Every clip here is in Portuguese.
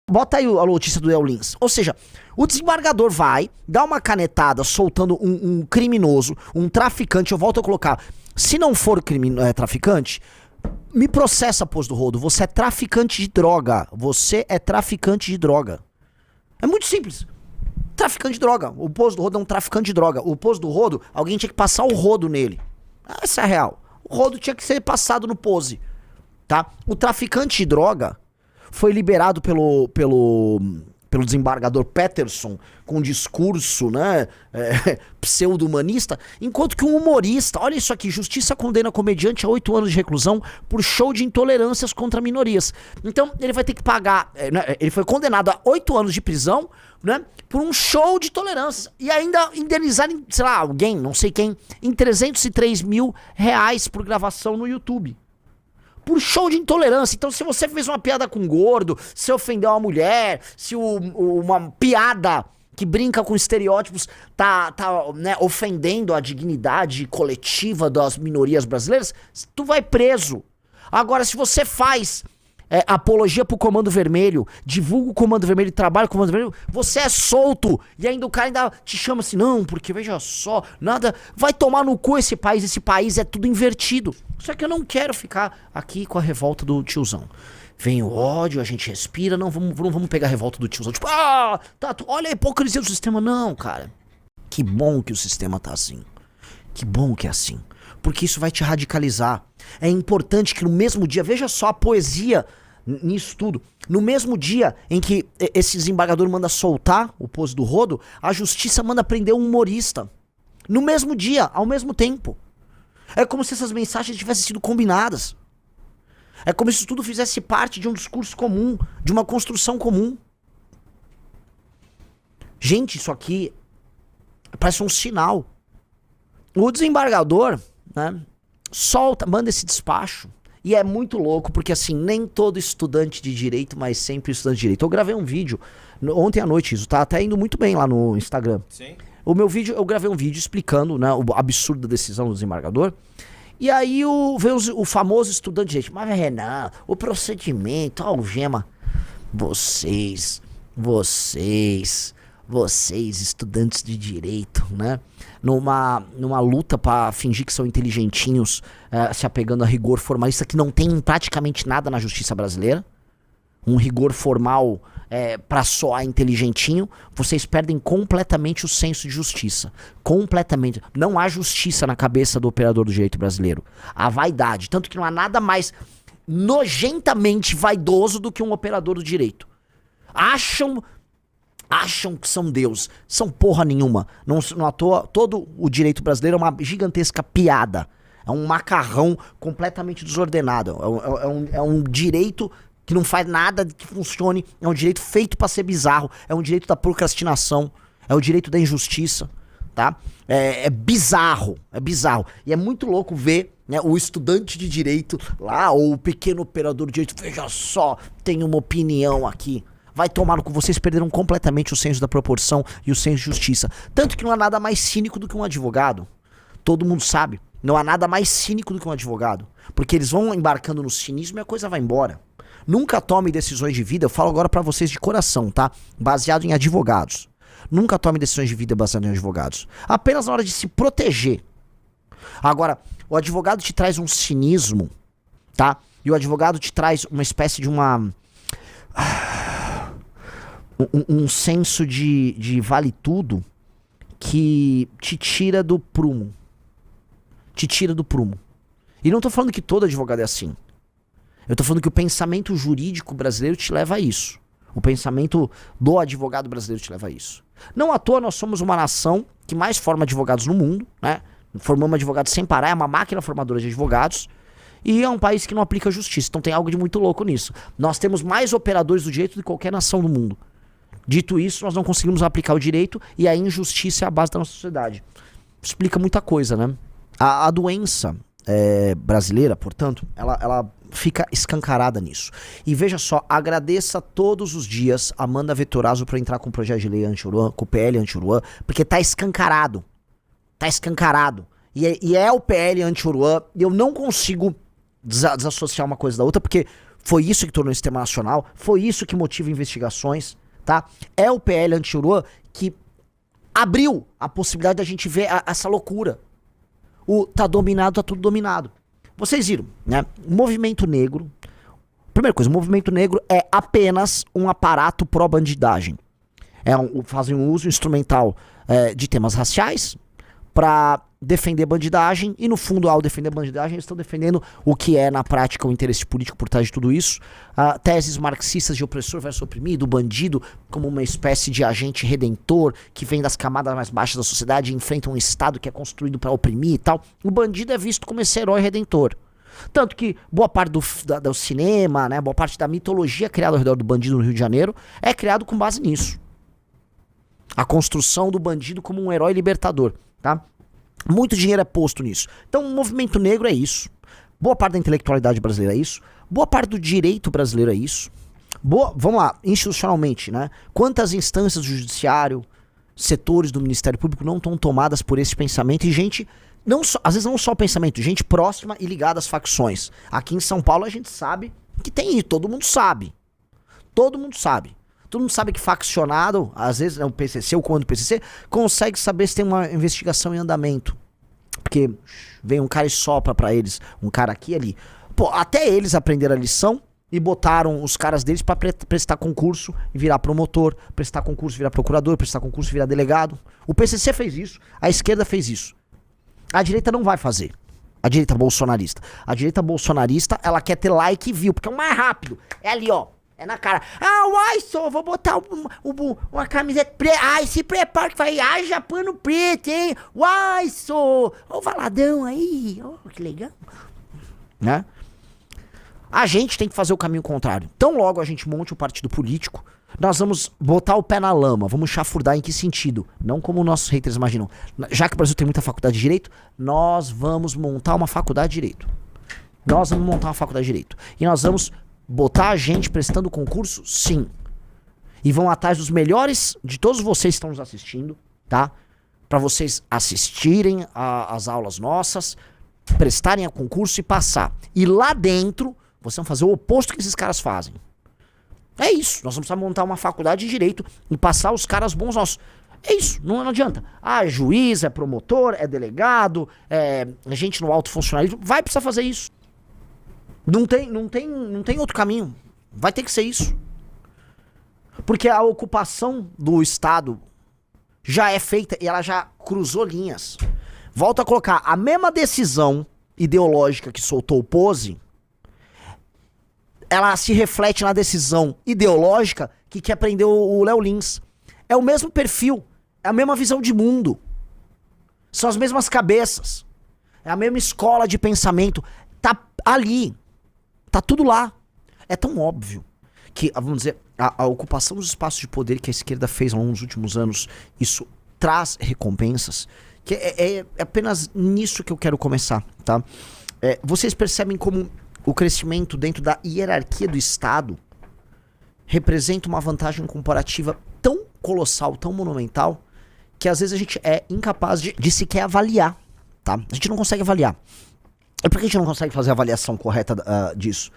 Bota aí a notícia do El Lins. Ou seja, o desembargador vai, dá uma canetada soltando um criminoso, um traficante. Eu volto a colocar, se não for traficante, me processa, Poço do Rodo. Você é traficante de droga. Você é traficante de droga. É muito simples. Traficante de droga. O Poço do Rodo é um traficante de droga. O Poço do Rodo, alguém tinha que passar o rodo nele. Essa é a real. O rodo tinha que ser passado no pose. Tá? O traficante de droga foi liberado pelo desembargador Peterson com um discurso, né, pseudo-humanista, enquanto que um humorista, olha isso aqui, justiça condena comediante a 8 anos de reclusão por show de intolerâncias contra minorias. Então ele vai ter que pagar, ele foi condenado a 8 anos de prisão, né, por um show de tolerância e ainda indenizar, sei lá, alguém, não sei quem, em 303 mil reais por gravação no YouTube. Por show de intolerância. Então, se você fez uma piada com gordo, se ofendeu uma mulher, se uma piada que brinca com estereótipos tá né, ofendendo a dignidade coletiva das minorias brasileiras, tu vai preso. Agora, se você faz apologia pro Comando Vermelho, divulga o Comando Vermelho, trabalha com o Comando Vermelho, você é solto. E ainda o cara ainda te chama assim, não, porque veja só, nada, vai tomar no cu esse país é tudo invertido. Só que eu não quero ficar aqui com a revolta do tiozão. Vem o ódio, a gente respira, não vamos pegar a revolta do tiozão. Tipo, olha a hipocrisia do sistema. Não, cara. Que bom que o sistema tá assim. Que bom que é assim. Porque isso vai te radicalizar. É importante que no mesmo dia, veja só a poesia nisso tudo. No mesmo dia em que esse desembargador manda soltar o Poço do Rodo, a justiça manda prender um humorista. No mesmo dia, ao mesmo tempo. É como se essas mensagens tivessem sido combinadas. É como se isso tudo fizesse parte de um discurso comum, de uma construção comum. Gente, isso aqui parece um sinal. O desembargador, né, manda esse despacho. E é muito louco, porque assim, nem todo estudante de direito, mas sempre estudante de direito. Eu gravei um vídeo ontem à noite, isso tá até indo muito bem lá no Instagram. Sim. Eu gravei um vídeo explicando, né, o absurdo da decisão do desembargador. E aí veio o famoso estudante de direito. Mas Renan, o procedimento, a algema. Vocês, estudantes de direito, né? Numa luta pra fingir que são inteligentinhos, se apegando a rigor formalista que não tem praticamente nada na justiça brasileira. Um rigor formal pra soar inteligentinho, vocês perdem completamente o senso de justiça. Completamente. Não há justiça na cabeça do operador do direito brasileiro. Há vaidade. Tanto que não há nada mais nojentamente vaidoso do que um operador do direito. Acham que são Deus. São porra nenhuma. Não à toa, todo o direito brasileiro é uma gigantesca piada. É um macarrão completamente desordenado. É um direito que não faz nada que funcione. É um direito feito pra ser bizarro. É um direito da procrastinação. É o direito da injustiça. Tá? É bizarro. É bizarro. E é muito louco ver, né, o estudante de direito lá, ou o pequeno operador de direito. Veja só, tem uma opinião aqui. Vai tomar no cu. Vocês perderam completamente o senso da proporção e o senso de justiça. Tanto que não há nada mais cínico do que um advogado. Todo mundo sabe. Não há nada mais cínico do que um advogado. Porque eles vão embarcando no cinismo e a coisa vai embora. Nunca tome decisões de vida, eu falo agora pra vocês de coração, tá? Baseado em advogados. Nunca tome decisões de vida baseadas em advogados. Apenas na hora de se proteger. Agora, o advogado te traz um cinismo, tá? E o advogado te traz uma espécie de um senso de vale tudo que te tira do prumo. Te tira do prumo. E não tô falando que todo advogado é assim. Eu tô falando que o pensamento jurídico brasileiro te leva a isso. O pensamento do advogado brasileiro te leva a isso. Não à toa nós somos uma nação que mais forma advogados no mundo, né? Formamos advogados sem parar, é uma máquina formadora de advogados. E é um país que não aplica justiça. Então tem algo de muito louco nisso. Nós temos mais operadores do direito do que qualquer nação do mundo. Dito isso, nós não conseguimos aplicar o direito e a injustiça é a base da nossa sociedade. Explica muita coisa, né? A doença brasileira, portanto, ela fica escancarada nisso. E veja só, agradeça todos os dias a Amanda Vettorazzo por entrar com o projeto de lei anti-Uruan, com o PL anti-Uruan, porque tá escancarado. Tá escancarado. E é o PL anti-Uruan, e eu não consigo desassociar uma coisa da outra, porque Foi isso que tornou o sistema nacional, foi isso que motiva investigações, tá? É o PL anti-Uruan que abriu a possibilidade da gente ver essa loucura. O tá dominado, tá tudo dominado. Vocês viram, né? O movimento negro... Primeira coisa, o movimento negro é apenas um aparato pró-bandidagem. Fazem um uso instrumental de temas raciais para defender bandidagem, e no fundo, ao defender bandidagem, eles estão defendendo o que é na prática o interesse político por trás de tudo isso. Teses marxistas de opressor versus oprimido, o bandido como uma espécie de agente redentor que vem das camadas mais baixas da sociedade e enfrenta um Estado que é construído para oprimir e tal. O bandido é visto como esse herói redentor. Tanto que boa parte do cinema, né, boa parte da mitologia criada ao redor do bandido no Rio de Janeiro é criado com base nisso. A construção do bandido como um herói libertador, tá? Muito dinheiro é posto nisso. Então o movimento negro é isso. Boa parte da intelectualidade brasileira é isso. Boa parte do direito brasileiro é isso. Vamos lá, institucionalmente, né? Quantas instâncias do judiciário, setores do Ministério Público não estão tomadas por esse pensamento e gente... às vezes não só o pensamento, gente próxima e ligada às facções. Aqui em São Paulo a gente sabe que tem isso, todo mundo sabe. Todo mundo sabe. Todo mundo sabe que faccionado, às vezes o PCC, o comando do PCC, consegue saber se tem uma investigação em andamento. Porque vem um cara e sopra pra eles, um cara aqui e ali. Pô, até eles aprenderam a lição e botaram os caras deles pra prestar concurso e virar promotor, prestar concurso e virar procurador, prestar concurso e virar delegado. O PCC fez isso, a esquerda fez isso. A direita não vai fazer. A direita bolsonarista. A direita bolsonarista, ela quer ter like e view, porque é o mais rápido. É ali, ó. É na cara. Uai, só vou botar uma camiseta preta. Ai, se prepara que vai. Haja pano preto, hein? Uai, só. Ó o Valadão aí. Ó, que legal. Né? A gente tem que fazer o caminho contrário. Então logo a gente monte o partido político, nós vamos botar o pé na lama, vamos chafurdar em que sentido? Não como nossos haters imaginam. Já que o Brasil tem muita faculdade de Direito, nós vamos montar uma faculdade de Direito. Nós vamos montar uma faculdade de Direito. E nós vamos botar a gente prestando concurso, sim. E vão atrás dos melhores de todos vocês que estão nos assistindo, tá? Pra vocês assistirem às aulas nossas, prestarem a concurso e passar. E lá dentro, vocês vão fazer o oposto que esses caras fazem. É isso, nós vamos montar uma faculdade de Direito e passar os caras bons nossos. É isso, não adianta. É juiz, é promotor, é delegado, é gente no alto funcionalismo. Vai precisar fazer isso. Não tem outro caminho. Vai ter que ser isso. Porque a ocupação do Estado já é feita e ela já cruzou linhas. Volto a colocar, a mesma decisão ideológica que soltou o Pose, ela se reflete na decisão ideológica que quer prender o Léo Lins. É o mesmo perfil, é a mesma visão de mundo. São as mesmas cabeças. É a mesma escola de pensamento. Tá ali. Tá tudo lá. É tão óbvio que, vamos dizer, a ocupação dos espaços de poder que a esquerda fez ao longo dos últimos anos, isso traz recompensas, que é apenas nisso que eu quero começar, tá? Vocês percebem como o crescimento dentro da hierarquia do Estado representa uma vantagem comparativa tão colossal, tão monumental, que às vezes a gente é incapaz de sequer avaliar, tá? A gente não consegue avaliar. E por que a gente não consegue fazer a avaliação correta disso?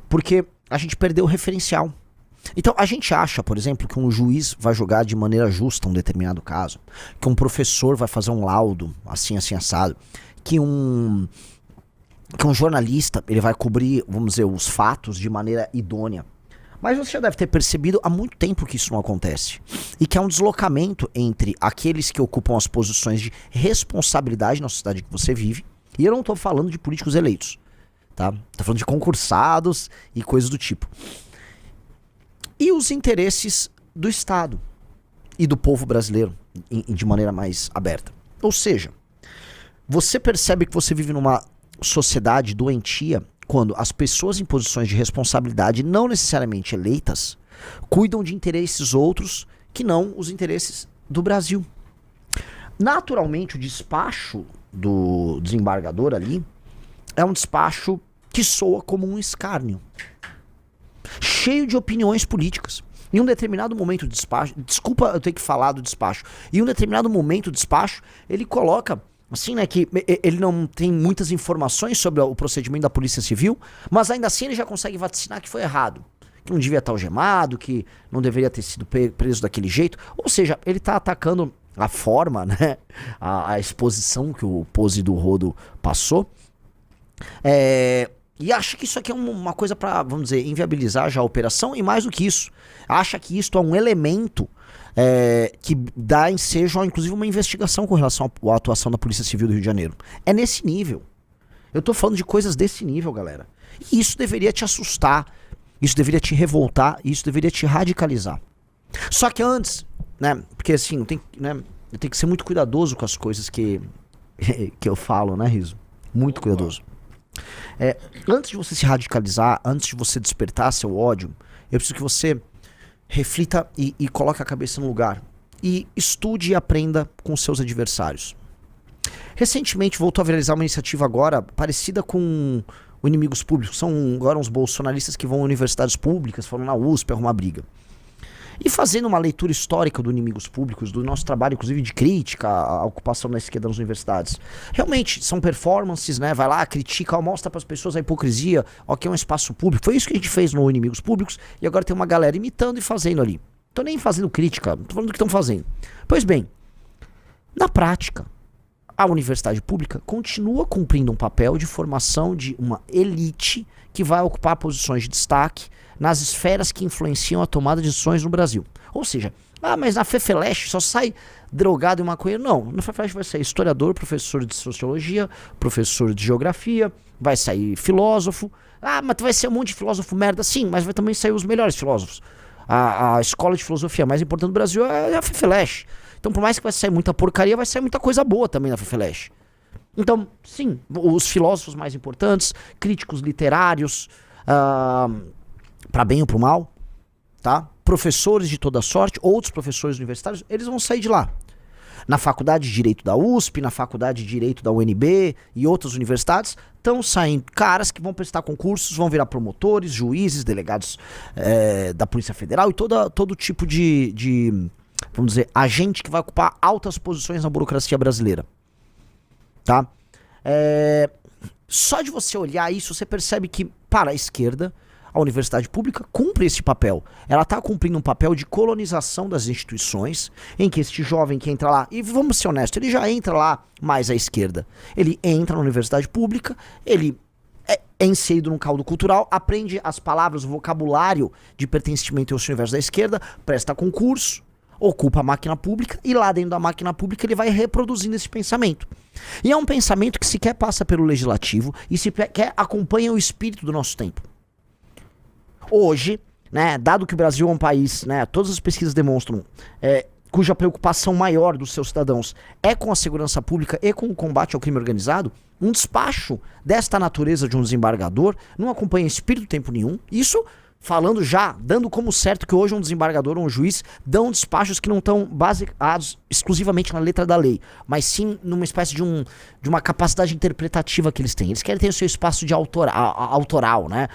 Porque a gente perdeu o referencial. Então a gente acha, por exemplo, que um juiz vai julgar de maneira justa um determinado caso, que um professor vai fazer um laudo assim, assim, assado, que um jornalista ele vai cobrir, vamos dizer, os fatos de maneira idônea. Mas você já deve ter percebido há muito tempo que isso não acontece. E que há um deslocamento entre aqueles que ocupam as posições de responsabilidade na sociedade que você vive. E eu não estou falando de políticos eleitos, tá? Estou falando de concursados e coisas do tipo. E os interesses do Estado e do povo brasileiro de maneira mais aberta. Ou seja, você percebe que você vive numa sociedade doentia quando as pessoas em posições de responsabilidade, não necessariamente eleitas, cuidam de interesses outros que não os interesses do Brasil. Naturalmente, o despacho do desembargador ali é um despacho que soa como um escárnio, cheio de opiniões políticas. Em um determinado momento do despacho, desculpa eu ter que falar do despacho, em um determinado momento do despacho, ele coloca Assim, né, que ele não tem muitas informações sobre o procedimento da Polícia Civil, mas ainda assim ele já consegue vaticinar que foi errado. Que não devia estar algemado, que não deveria ter sido preso daquele jeito. Ou seja, ele tá atacando a forma, né, a exposição que o Pose do Rodo passou. E acha que isso aqui é uma coisa pra, vamos dizer, inviabilizar já a operação. E mais do que isso, acha que isto é um elemento que dá ensejo, inclusive, uma investigação com relação à atuação da Polícia Civil do Rio de Janeiro. É nesse nível. Eu tô falando de coisas desse nível, galera. E isso deveria te assustar, isso deveria te revoltar, isso deveria te radicalizar. Só que antes, né, porque assim, eu tenho que ser muito cuidadoso com as coisas que eu falo, né, Riso? Muito cuidadoso. Antes de você se radicalizar, antes de você despertar seu ódio, eu preciso que você reflita e coloque a cabeça no lugar. E estude e aprenda com seus adversários. Recentemente voltou a viralizar uma iniciativa agora parecida com o Inimigos Públicos. São agora uns bolsonaristas que vão a universidades públicas, foram na USP arrumar briga. E fazendo uma leitura histórica do Inimigos Públicos, do nosso trabalho, inclusive de crítica à ocupação da esquerda nas universidades. Realmente, são performances, né? Vai lá, critica, mostra para as pessoas a hipocrisia, ó, que é um espaço público. Foi isso que a gente fez no Inimigos Públicos, e agora tem uma galera imitando e fazendo ali. Tô nem fazendo crítica, tô falando do que estão fazendo. Pois bem, na prática, a universidade pública continua cumprindo um papel de formação de uma elite que vai ocupar posições de destaque nas esferas que influenciam a tomada de decisões no Brasil. Ou seja, mas na FEFELESH só sai drogado e maconheiro. Não, na FEFELESH vai sair historiador, professor de sociologia, professor de geografia, vai sair filósofo. Mas vai ser um monte de filósofo merda. Sim, mas vai também sair os melhores filósofos. A escola de filosofia mais importante do Brasil é a FEFELESH. Então, por mais que vai sair muita porcaria, vai sair muita coisa boa também na FEFELESH. Então, sim, os filósofos mais importantes, críticos literários, para bem ou para mal, tá? Professores de toda sorte, outros professores universitários, eles vão sair de lá. Na Faculdade de Direito da USP, na Faculdade de Direito da UNB e outras universidades, estão saindo caras que vão prestar concursos, vão virar promotores, juízes, delegados da Polícia Federal e todo tipo de, vamos dizer, agente que vai ocupar altas posições na burocracia brasileira. Tá? Só de você olhar isso, você percebe que, para a esquerda, a universidade pública cumpre esse papel. Ela está cumprindo um papel de colonização das instituições, em que este jovem que entra lá, e vamos ser honestos, ele já entra lá mais à esquerda. Ele entra na universidade pública, ele é inserido num caldo cultural, aprende as palavras, o vocabulário de pertencimento ao universo da esquerda, presta concurso, ocupa a máquina pública, e lá dentro da máquina pública ele vai reproduzindo esse pensamento. E é um pensamento que sequer passa pelo legislativo e sequer acompanha o espírito do nosso tempo. Hoje, né, dado que o Brasil é um país, né, todas as pesquisas demonstram, cuja preocupação maior dos seus cidadãos é com a segurança pública e com o combate ao crime organizado, um despacho desta natureza de um desembargador não acompanha espírito tempo nenhum. Isso falando já, dando como certo que hoje um desembargador ou um juiz dão despachos que não estão baseados exclusivamente na letra da lei, mas sim numa espécie de uma capacidade interpretativa que eles têm. Eles querem ter o seu espaço de autoral, né?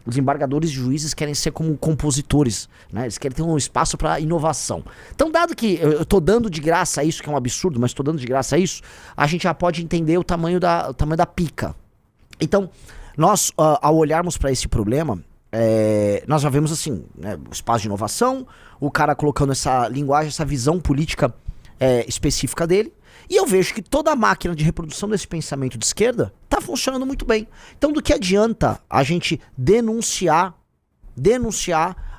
Os desembargadores e juízes querem ser como compositores, né? Eles querem ter um espaço para inovação. Então, dado que eu tô dando de graça isso, que é um absurdo, mas tô dando de graça isso, a gente já pode entender o tamanho da pica. Então, nós, ao olharmos para esse problema, nós já vemos assim, né, o espaço de inovação, o cara colocando essa linguagem, essa visão política específica dele, e eu vejo que toda a máquina de reprodução desse pensamento de esquerda tá funcionando muito bem. Então, do que adianta a gente denunciar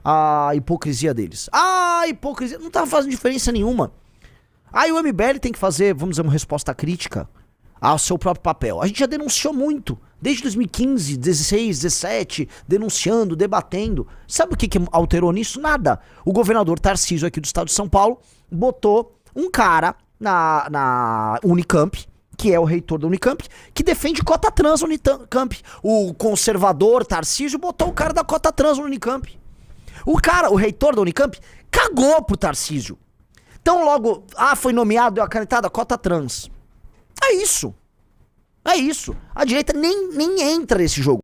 a hipocrisia deles? A hipocrisia não tá fazendo diferença nenhuma. Aí o MBL tem que fazer, vamos dizer, uma resposta crítica ao seu próprio papel. A gente já denunciou muito, desde 2015, 16, 17, denunciando, debatendo. Sabe o que alterou nisso? Nada. O governador Tarcísio aqui do estado de São Paulo botou um cara na Unicamp, que é o reitor da Unicamp, que defende cota trans na Unicamp. O conservador Tarcísio botou o cara da cota trans na Unicamp. O reitor da Unicamp, cagou pro Tarcísio. Então logo, foi nomeado, deu a canetada, cota trans. É isso. A direita nem entra nesse jogo.